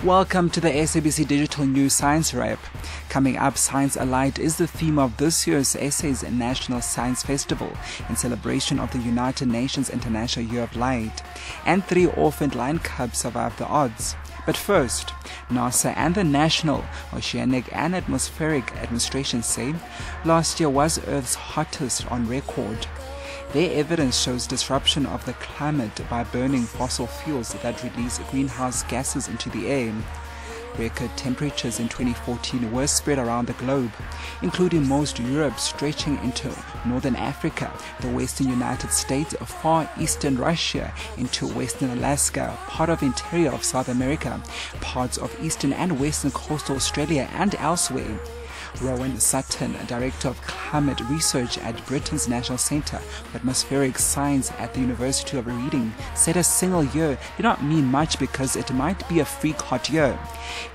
Welcome to the SABC Digital News Science Wrap. Coming up, Science Alight is the theme of this year's SA's National Science Festival in celebration of the United Nations International Year of Light. And 3 orphaned lion cubs survived the odds. But first, NASA and the National Oceanic and Atmospheric Administration say last year was Earth's hottest on record. Their evidence shows disruption of the climate by burning fossil fuels that release greenhouse gases into the air. Record temperatures in 2014 were spread around the globe, including most Europe stretching into northern Africa, the western United States, far eastern Russia, into western Alaska, part of interior of South America, parts of eastern and western coastal Australia and elsewhere. Rowan Sutton, Director of Climate Research at Britain's National Centre for Atmospheric Science at the University of Reading, said a single year did not mean much because it might be a freak hot year.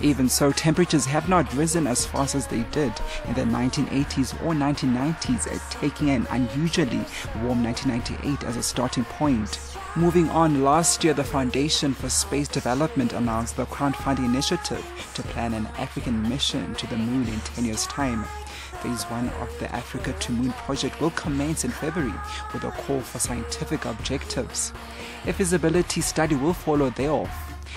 Even so, temperatures have not risen as fast as they did in the 1980s or 1990s, taking an unusually warm 1998 as a starting point. Moving on, last year the Foundation for Space Development announced the crowdfunding initiative to plan an African mission to the moon in 10 years' time. Phase 1 of the Africa to Moon project will commence in February with a call for scientific objectives. A feasibility study will follow thereof.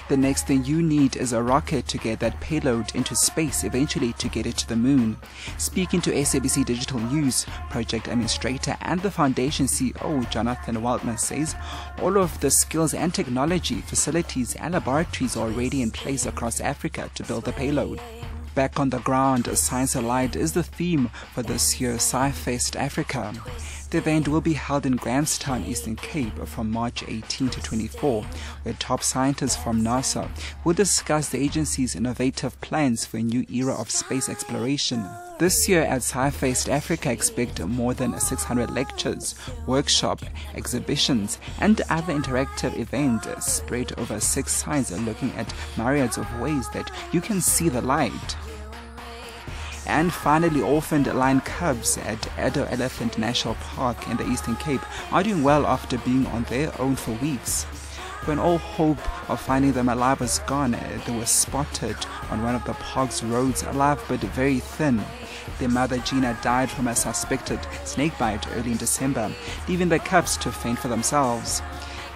The next thing you need is a rocket to get that payload into space, eventually to get it to the moon. Speaking to SABC Digital News, project administrator and the foundation CEO Jonathan Waldman says all of the skills and technology, facilities and laboratories are already in place across Africa to build the payload. Back on the ground, Science Alight is the theme for this year's Sci-Fest Africa. The event will be held in Grahamstown, Eastern Cape from March 18 to 24, where top scientists from NASA will discuss the agency's innovative plans for a new era of space exploration. This year at Sci-Fest Africa, expect more than 600 lectures, workshops, exhibitions, and other interactive events spread over 6 sites looking at myriads of ways that you can see the light. And finally, orphaned lion cubs at Addo Elephant National Park in the Eastern Cape are doing well after being on their own for weeks. When all hope of finding them alive was gone, they were spotted on one of the park's roads, alive but very thin. Their mother Gina died from a suspected snakebite early in December, leaving the cubs to fend for themselves.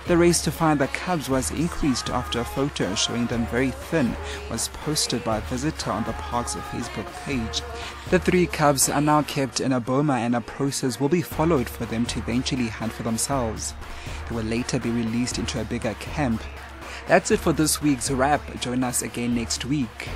The race to find the cubs was increased after a photo showing them very thin was posted by a visitor on the park's Facebook page. The 3 cubs are now kept in a boma and a process will be followed for them to eventually hunt for themselves. They will later be released into a bigger camp. That's it for this week's wrap. Join us again next week.